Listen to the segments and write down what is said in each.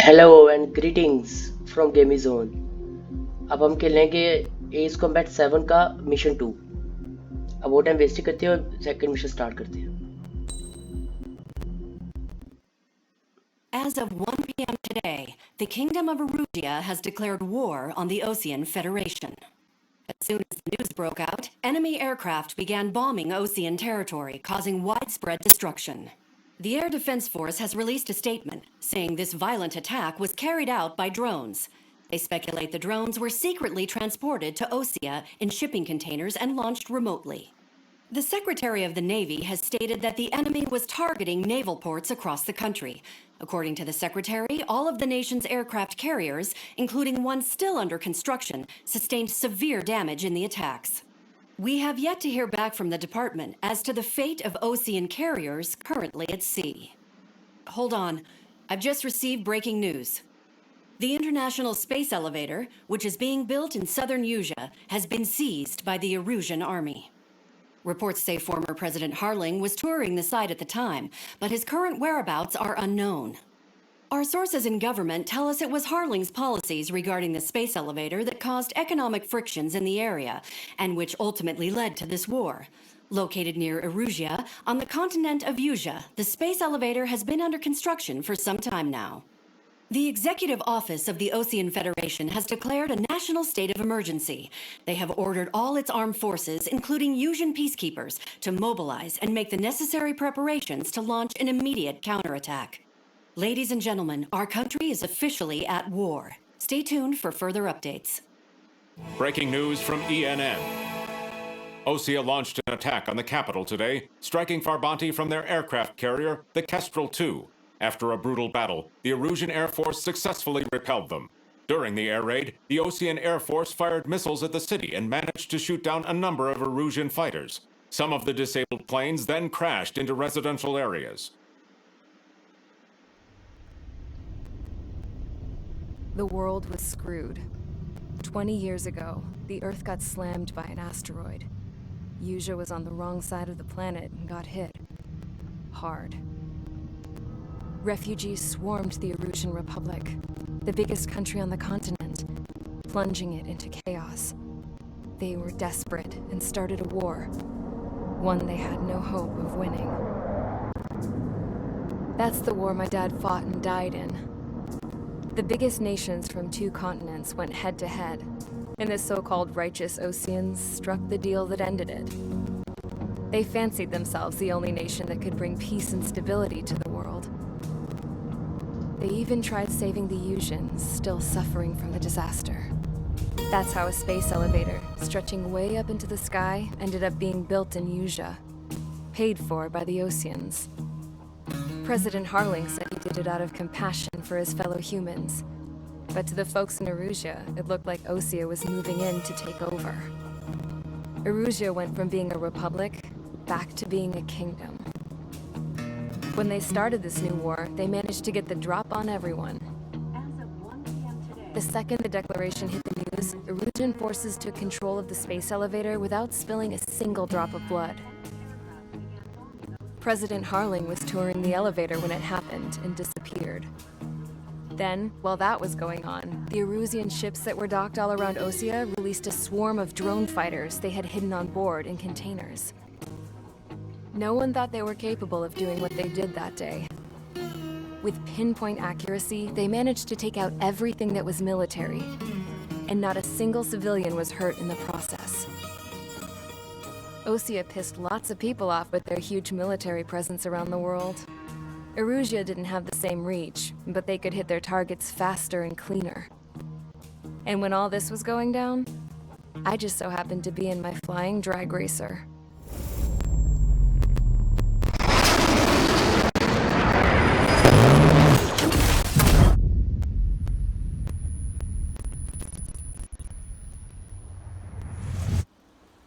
Hello and greetings from गेमी zone. अब हम खेलेंगे एज कॉम्बैट 7 का मिशन 2। अब वो टाइम वेस्ट करते हैं और सेकंड मिशन स्टार्ट करते हैं। As of 1 p.m. today, the Kingdom of Erugia has declared war on the Osean Federation. As soon as the news broke out, enemy aircraft began bombing Osean territory, causing widespread destruction. The Air Defense Force has released a statement saying this violent attack was carried out by drones. They speculate the drones were secretly transported to Osea in shipping containers and launched remotely. The Secretary of the Navy has stated that the enemy was targeting naval ports across the country. According to the Secretary, all of the nation's aircraft carriers, including one still under construction, sustained severe damage in the attacks. We have yet to hear back from the department as to the fate of Ocean carriers currently at sea. Hold on. I've just received breaking news. The International Space Elevator, which is being built in southern Usea, has been seized by the Erusian Army. Reports say former President Harling was touring the site at the time, but his current whereabouts are unknown. Our sources in government tell us it was Harling's policies regarding the space elevator that caused economic frictions in the area, and which ultimately led to this war. Located near Erugia, on the continent of Usea, the space elevator has been under construction for some time now. The Executive Office of the Ocean Federation has declared a national state of emergency. They have ordered all its armed forces, including Usian peacekeepers, to mobilize and make the necessary preparations to launch an immediate counterattack. Ladies and gentlemen, our country is officially at war. Stay tuned for further updates. Breaking news from ENN. Osea launched an attack on the capital today, striking Farbanti from their aircraft carrier, the Kestrel II. After a brutal battle, the Erusian Air Force successfully repelled them. During the air raid, the Osean Air Force fired missiles at the city and managed to shoot down a number of Erusian fighters. Some of the disabled planes then crashed into residential areas. The world was screwed. 20 years ago, the Earth got slammed by an asteroid. Usea was on the wrong side of the planet and got hit. Hard. Refugees swarmed the Erusian Republic, the biggest country on the continent, plunging it into chaos. They were desperate and started a war, one they had no hope of winning. That's the war my dad fought and died in. The biggest nations from two continents went head-to-head, and the so-called righteous Oseans struck the deal that ended it. They fancied themselves the only nation that could bring peace and stability to the world. They even tried saving the Usians, still suffering from the disaster. That's how a space elevator, stretching way up into the sky, ended up being built in Usea, paid for by the Oseans. President Harling said he did it out of compassion for his fellow humans. But to the folks in Erusia, it looked like Osea was moving in to take over. Erusia went from being a republic back to being a kingdom. When they started this new war, they managed to get the drop on everyone. As of 1 p.m. today, the second the declaration hit the news, Erusian forces took control of the space elevator without spilling a single drop of blood. President Harling was touring the elevator when it happened and disappeared. Then, while that was going on, the Erusian ships that were docked all around Osea released a swarm of drone fighters they had hidden on board in containers. No one thought they were capable of doing what they did that day. With pinpoint accuracy, they managed to take out everything that was military, and not a single civilian was hurt in the process. Osea pissed lots of people off with their huge military presence around the world. Erusia didn't have the same reach, but they could hit their targets faster and cleaner. And when all this was going down, I just so happened to be in my flying drag racer.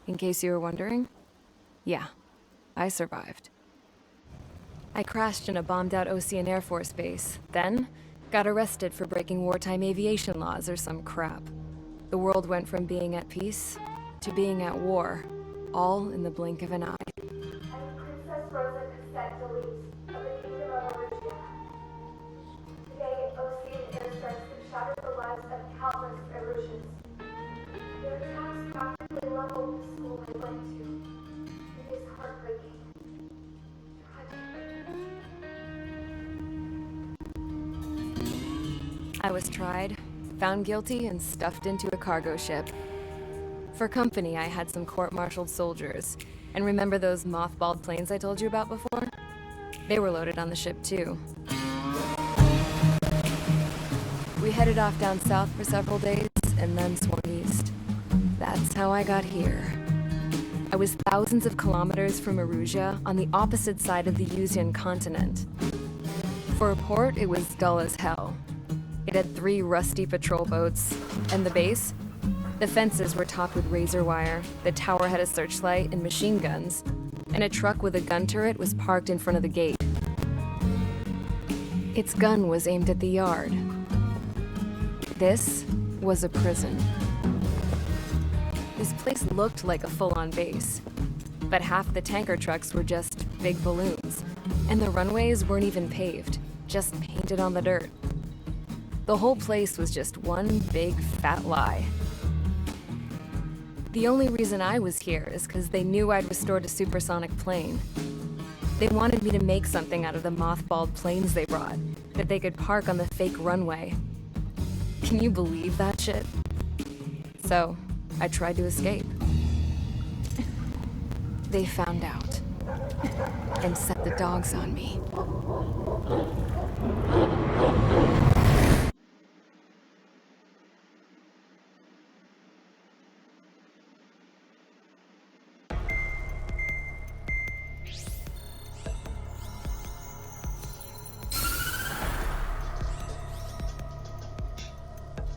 In case you were wondering, yeah, I survived. I crashed in a bombed-out Osean Air Force base, then got arrested for breaking wartime aviation laws or some crap. The world went from being at peace to being at war, all in the blink of an eye. Princess Frozen consent delete of the Kingdom of Erusia. Today, Ocean I was tried, found guilty, and stuffed into a cargo ship. For company, I had some court-martialed soldiers. And remember those mothballed planes I told you about before? They were loaded on the ship too. We headed off down south for several days, and then swung east. That's how I got here. I was thousands of kilometers from Erusia, on the opposite side of the Yuzian continent. For a port, it was dull as hell. It had 3 rusty patrol boats, and the base? The fences were topped with razor wire, the tower had a searchlight and machine guns, and a truck with a gun turret was parked in front of the gate. Its gun was aimed at the yard. This was a prison. This place looked like a full-on base, but half the tanker trucks were just big balloons, and the runways weren't even paved, just painted on the dirt. The whole place was just one big fat lie. The only reason I was here is because they knew I'd restored a supersonic plane. They wanted me to make something out of the mothballed planes they brought, that they could park on the fake runway. Can you believe that shit? So, I tried to escape. They found out, and set the dogs on me.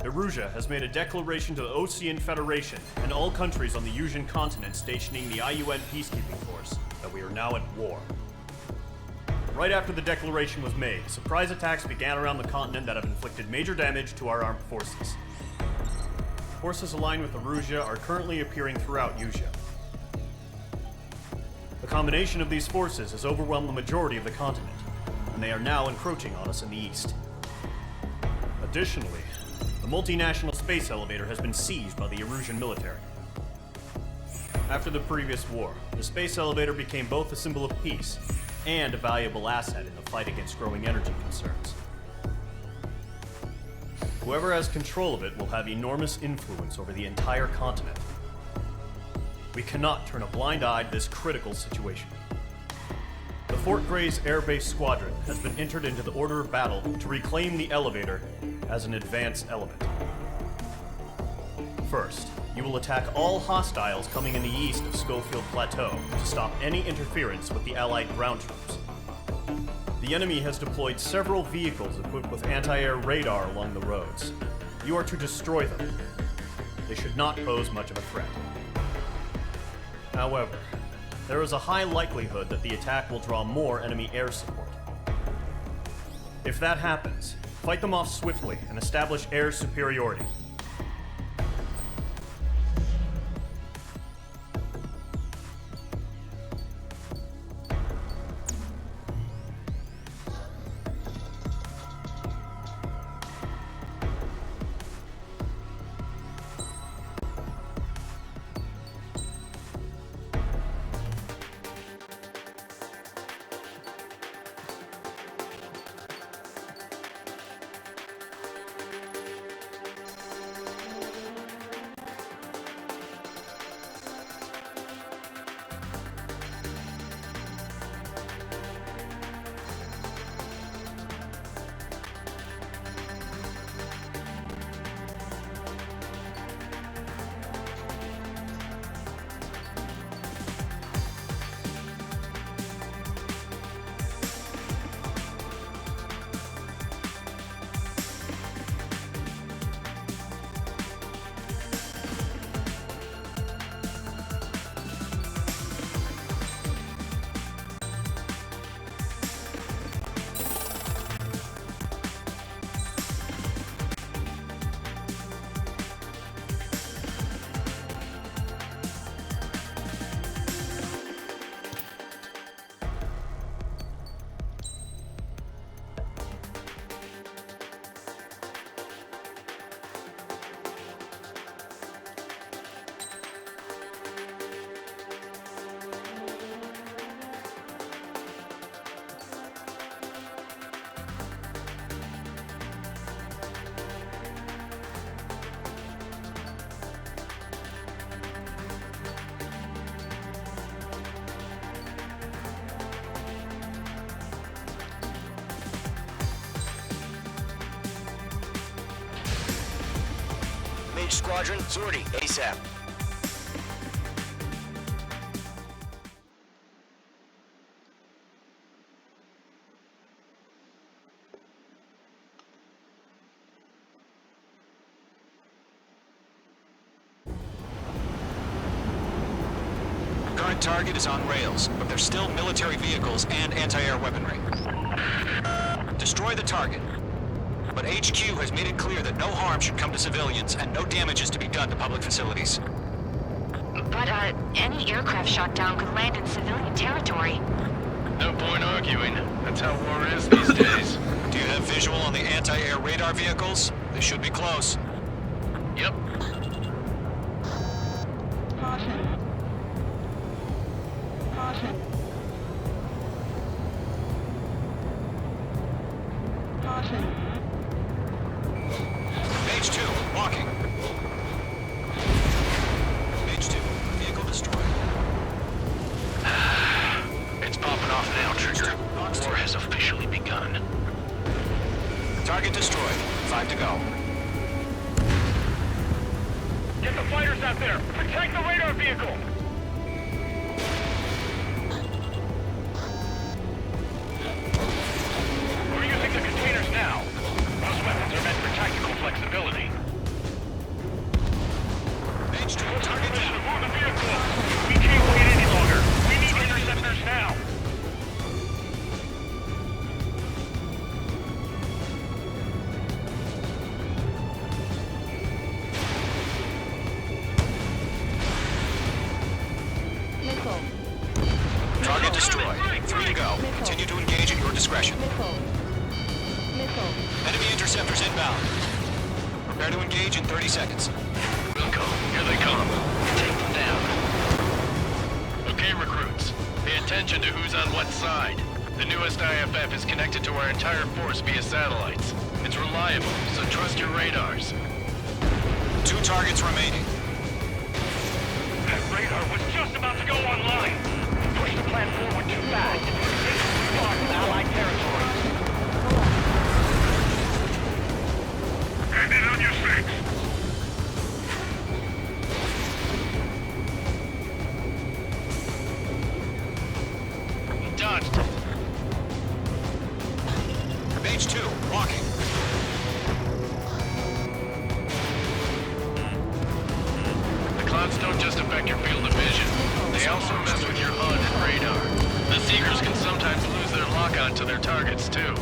Erusia has made a declaration to the Osean Federation and all countries on the Yuzian continent stationing the IUN peacekeeping force that we are now at war. Right after the declaration was made, surprise attacks began around the continent that have inflicted major damage to our armed forces. Forces aligned with Erusia are currently appearing throughout Yusia. The combination of these forces has overwhelmed the majority of the continent, and they are now encroaching on us in the east. Additionally, the multinational space elevator has been seized by the Erusian military. After the previous war, the space elevator became both a symbol of peace and a valuable asset in the fight against growing energy concerns. Whoever has control of it will have enormous influence over the entire continent. We cannot turn a blind eye to this critical situation. The Fort Gray's Air Base Squadron has been entered into the order of battle to reclaim the elevator as an advanced element. First, you will attack all hostiles coming in the east of Schofield Plateau to stop any interference with the Allied ground troops. The enemy has deployed several vehicles equipped with anti-air radar along the roads. You are to destroy them. They should not pose much of a threat. However, there is a high likelihood that the attack will draw more enemy air support. If that happens, fight them off swiftly and establish air superiority. Engage squadron. Sortie, ASAP. Current target is on rails, but there's still military vehicles and anti-air weaponry. Destroy the target. But HQ has made it clear that no harm should come to civilians and no damage is to be done to public facilities. But, any aircraft shot down could land in civilian territory. No point arguing. That's how war is these days. Do you have visual on the anti-air radar vehicles? They should be close. Yep. Page 2, walking. Page 2, vehicle destroyed. It's popping off now, Trigger. War has officially begun. Target destroyed. 5 to go. Get the fighters out there! Protect the radar vehicle! We're using the containers now. Those weapons are meant for tactical flexibility. Page 2, target down. Move the vehicle! We can't wait any longer! We need interceptors now! Target destroyed. 3 to go. Continue to engage at your discretion. Enemy interceptors inbound. Prepare to engage in 30 seconds. Wilco, here they come. Take them down. Okay, recruits. Pay attention to who's on what side. The newest IFF is connected to our entire force via satellites. It's reliable, so trust your radars. 2 targets remaining. That radar was just about to go online. Push the plan forward too fast. It's part of Allied territory. Hand it on your 6. Dodged it. Page 2, walking. The clouds don't just affect your field of vision. They also mess with your HUD and radar. The Seekers can sometimes lose their lock-on to their targets, too.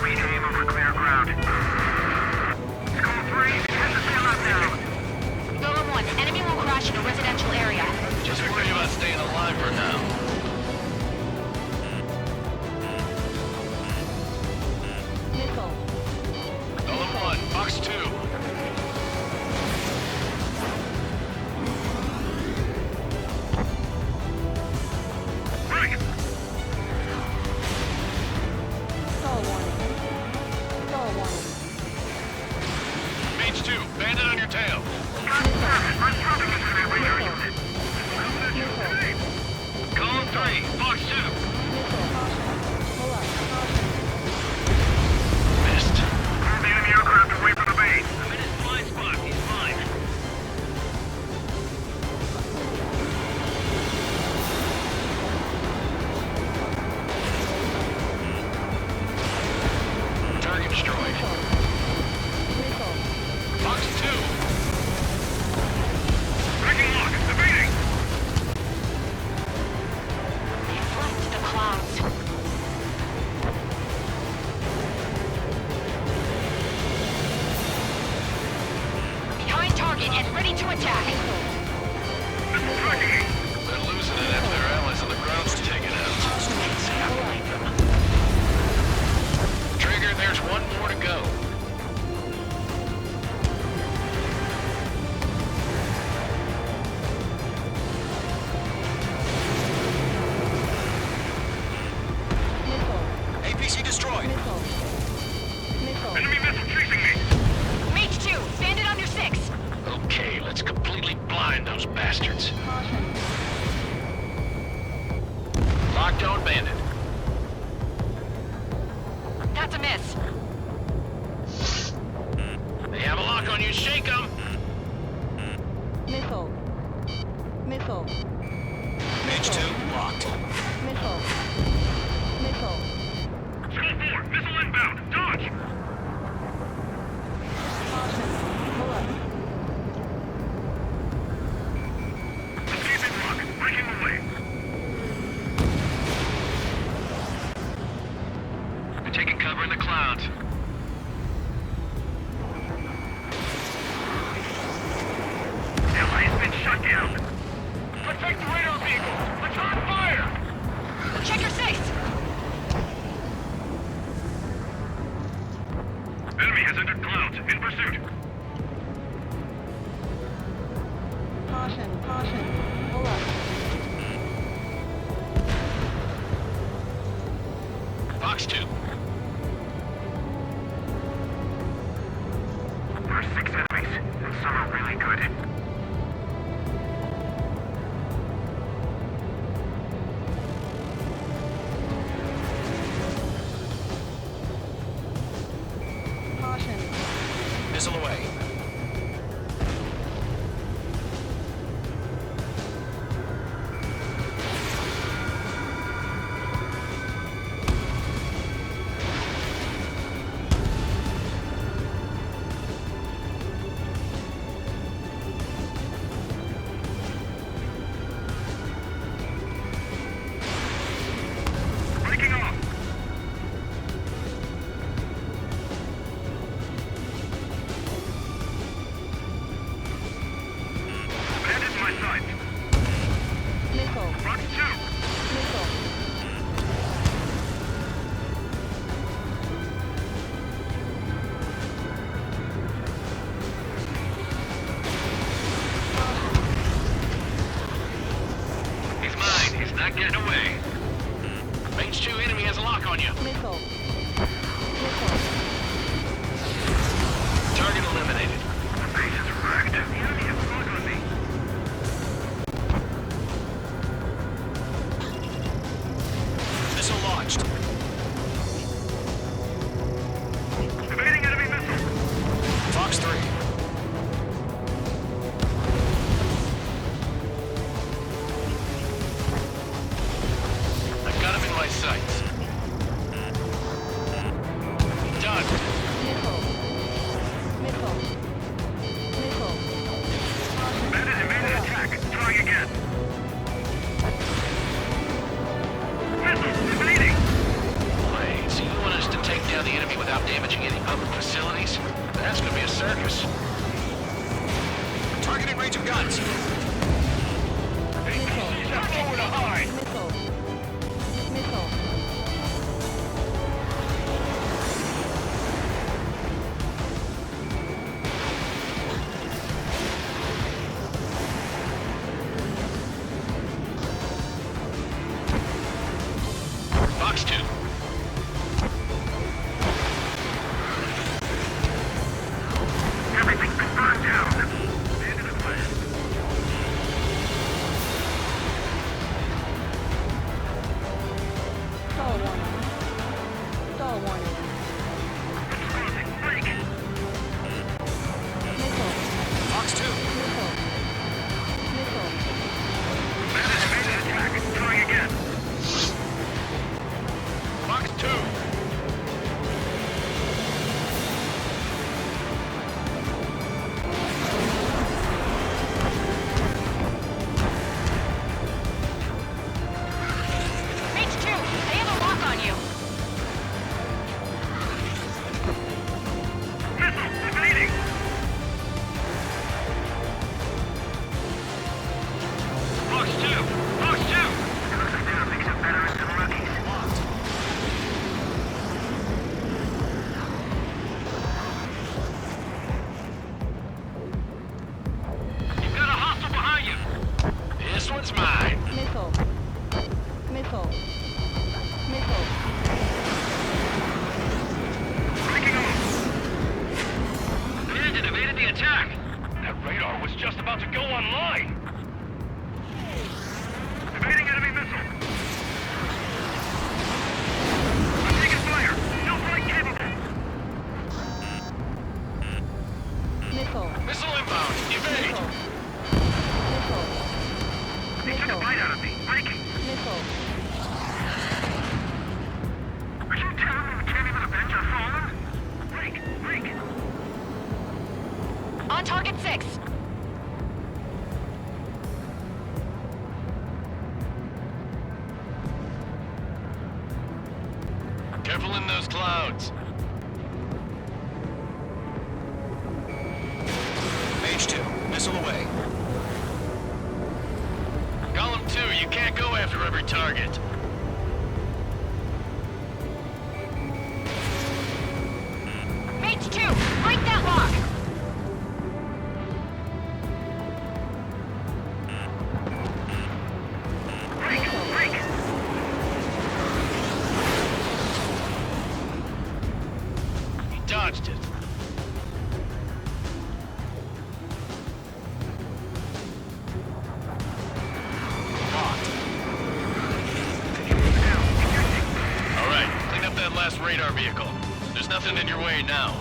We aim over clear ground. Skull 3, head the sail out now. Golem 1, enemy will crash in a residential area. Just worry about staying alive for now. Golem 1, box 2. Page 2, bandit on your tail. Column 3, box 2. Missed. Pull the enemy aircraft away from the base. I'm in his blind spot. He's fine. Target destroyed. Box 2. Breaking lock. Evading. Deflect the clouds. Behind target and ready to attack. They're losing it after their allies on the ground's taken out. Trigger, there's one more to go. APC destroyed. Enemy missile chasing me. Mage 2, bandit on your 6. Okay, let's completely blind those bastards. Locked-on bandit. That's a miss. They have a lock on you. Shake 'em. taking cover in the clouds. Allies been shut down. Protect the radar vehicles. It's on fire. Check your six! Enemy has entered clouds. In pursuit. Caution, caution. Pull up. Fox 2. There's 6 enemies, and some are really good. Caution. Missile away. Breaking off. Bandit in my sights. Missile. Fox 2. Missile. He's mine. He's not getting away. Range 2 enemy has a lock on you. Missile. Missile. Target eliminated. The base is wrecked. The enemy has fought on me. Missile launched. Evading enemy missile. Fox 3. I've got him in my sights. Done. Missile. Missile. Missile. Bandit evaded attack. Trying again. Missile evading. Wait, so you want us to take down the enemy without damaging any public facilities? That's gonna be a circus. Targeting range of guns. Missile. Forward to hide. Missile. Missile. Fox 2. Everything's been burned down. Bandit at last. Stall warning. Stall warning. It's closing. Break. Missile. Fox 2. Missile. Missile. Bandit evaded attack. Trying again. Fox 2. Range 2, they have a lock on you. Missile evading. Fox 2. Fox 2. Looks like they're a mix of veterans and rookies. You've got a hostile behind you. This one's mine. Missile. Missile. Missile. Breaking off. Bandit evaded the attack. That radar was just about to go online. Evading enemy missile. I'm taking fire. No flight capable. Missile. Missile inbound. Evade. Missile. Missile. They took a Missile. bite out of me. Breaking. Missile. Are you telling me we can't even avenge our fallen? Break. Break. On target 6. Careful in those clouds. Mage 2, missile away. Column 2, you can't go after every target. Mage 2, break that lock! He dodged it. All right, clean up that last radar vehicle. There's nothing in your way now.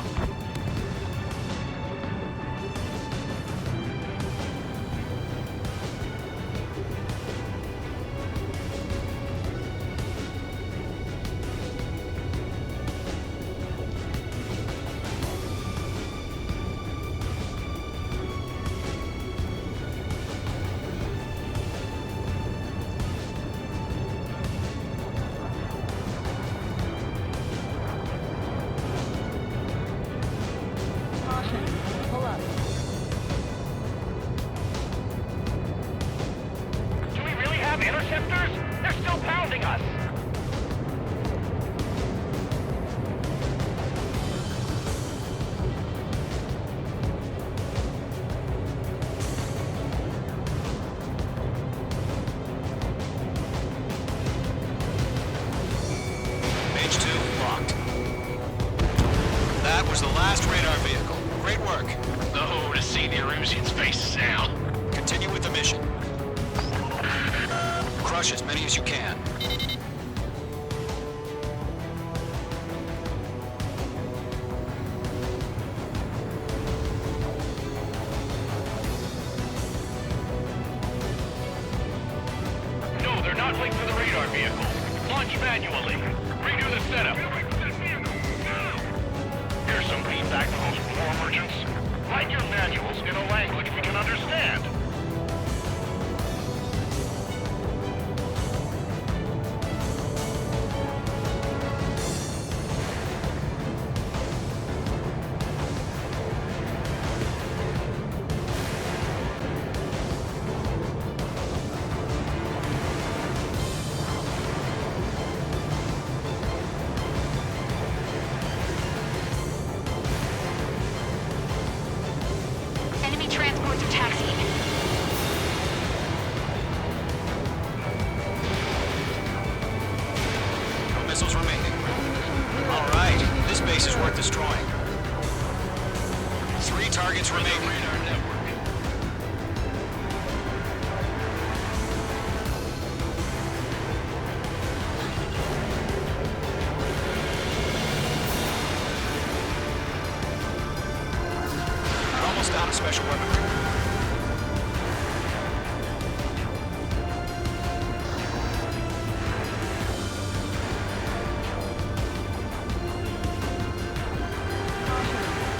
Caution. Pull up. Do we really have interceptors? They're still pounding us! Mage 2, locked. That was the last radar vehicle. Great work. Oh, to see the Erusians' faces now. Continue with the mission. Crush as many as you can. No, they're not linked to the radar vehicle. Launch manually. Redo the setup. Here's some feedback from those war merchants. Write your manuals in a language we can understand. Enemy transports are taxiing. No missiles remaining. All right, this base is worth destroying. 3 targets remaining. Radar network. We're almost out of special weaponry.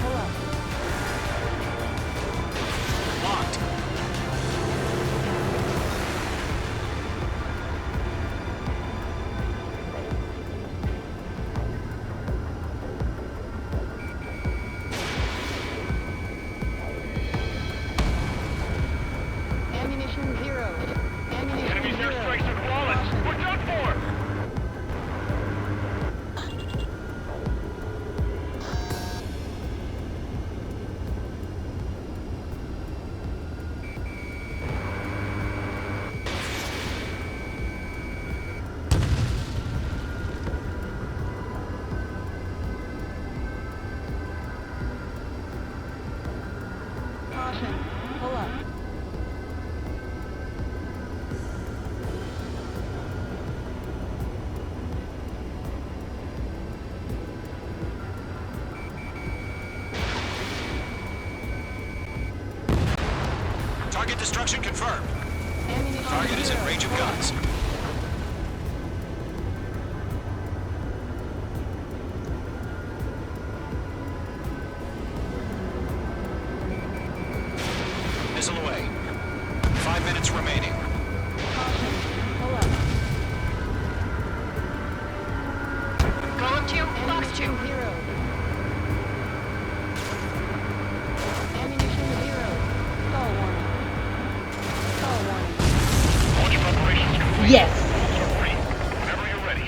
Pull up. Locked. Ammunition 0. Ammunition Enemy's 0. airstrikes are flawless. We're done for! Caution. Pull up. Target destruction confirmed. Ammunition Target is in 0. range of guns. Missile away. 5 minutes remaining. Caution. Pull up. Golem 2, Fox 2. Ammunition 0. Ammunition 0. Stall warning. Stall warning. Launch preparations complete. Yes. Three. Whenever you're ready.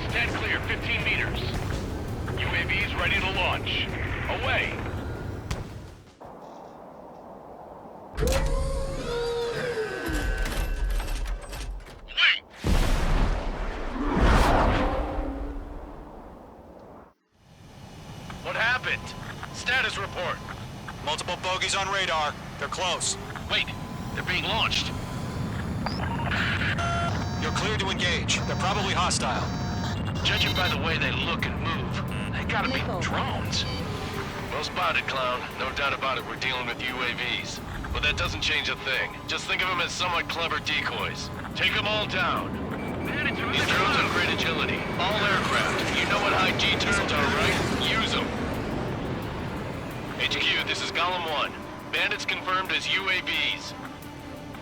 Stand clear, 15 meters. UAVs ready to launch. Away. What happened? Status report. Multiple bogeys on radar. They're close. Wait, they're being launched. You're cleared to engage. They're probably hostile. Judging by the way they look and move, they gotta be Missile. drones. Well spotted, Clown. No doubt about it, we're dealing with UAVs. But that doesn't change a thing. Just think of them as somewhat clever decoys. Take them all down. These drones have great agility. All aircraft. You know what high G-turns are, right? Use them. HQ, this is Golem 1. Bandits confirmed as UAVs.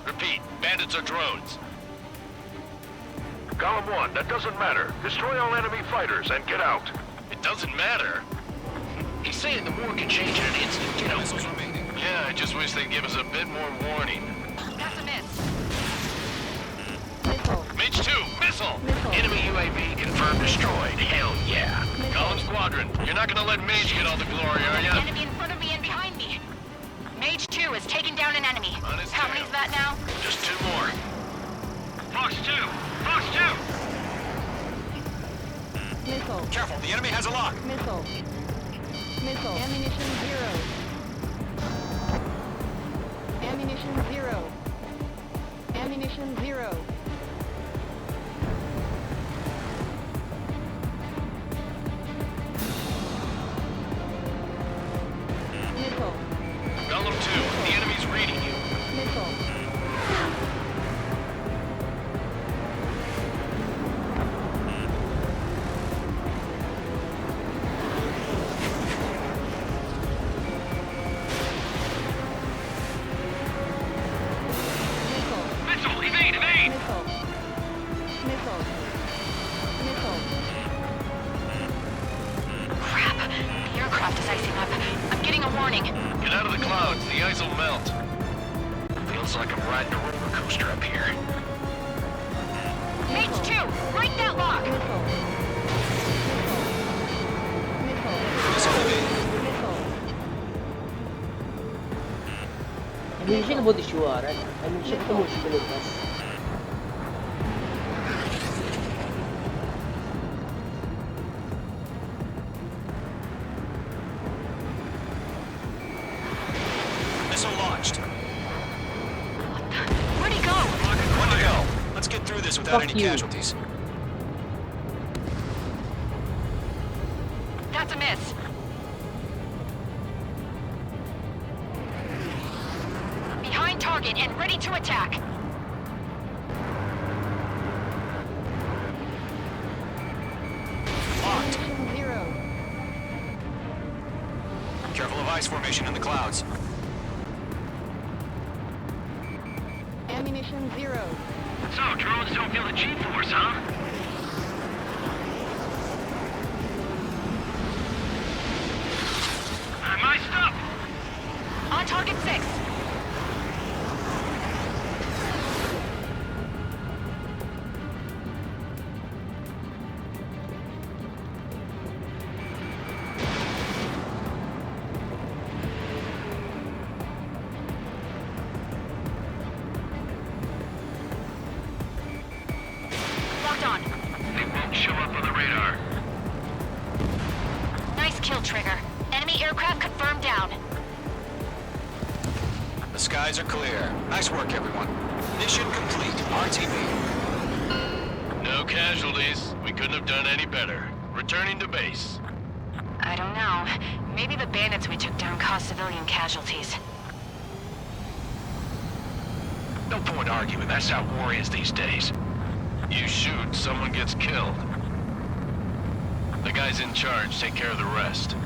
Repeat, bandits are drones. Golem 1, that doesn't matter. Destroy all enemy fighters and get out. It doesn't matter? He's saying the war can change in an instant. Get out. Missiles remaining. Yeah, I just wish they'd give us a bit more warning. That's a miss. Missile. Mage 2, missile! Missile. Enemy UAV confirmed destroyed. Hell yeah. Missile. Golem Squadron, you're not gonna let Mage get all the glory, are ya? Enemy in front of me and behind me. Mage 2 has taken down an enemy. On his How tail. many's that now? Just 2 more. Fox 2! Fox 2! Missile. Careful, the enemy has a lock. Missile. Missile. Ammunition 0. Ammunition 0. Ammunition 0. Missile. Golem 2, the enemy's reading you. Missile. Missile. Missile, evade, evade! Missile. Missile. Missile. Crap. The aircraft is icing up. I'm getting a warning. Get out of the clouds, the ice will melt. Feels like I'm riding a roller coaster up here. Mage 2, break that lock. Missile. Missile. Missile evaded. Missile. Animation का बहुत issue आ रहा है animation तो मुश्किल होता है Missile launched. Where'd he go? One to go. Let's get through this without Fuck any you. casualties. That's a miss. Behind target and ready to attack. Locked. Ammunition 0. Careful of ice formation in the clouds. Ammunition 0. So, drones don't feel the G-force, huh? I'm iced up! On target 6. Locked on. They won't show up on the radar. Nice kill, Trigger. Enemy aircraft confirmed down. The skies are clear. Nice work, everyone. Mission complete. RTB. No casualties. We couldn't have done any better. Returning to base. I don't know. Maybe the bandits we took down caused civilian casualties. No point arguing. That's how war is these days. You shoot, someone gets killed. The guys in charge take care of the rest.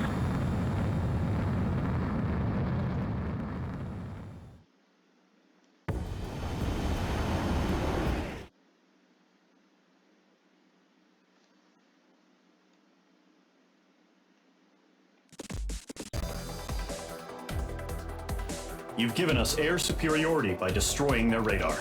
You've given us air superiority by destroying their radar.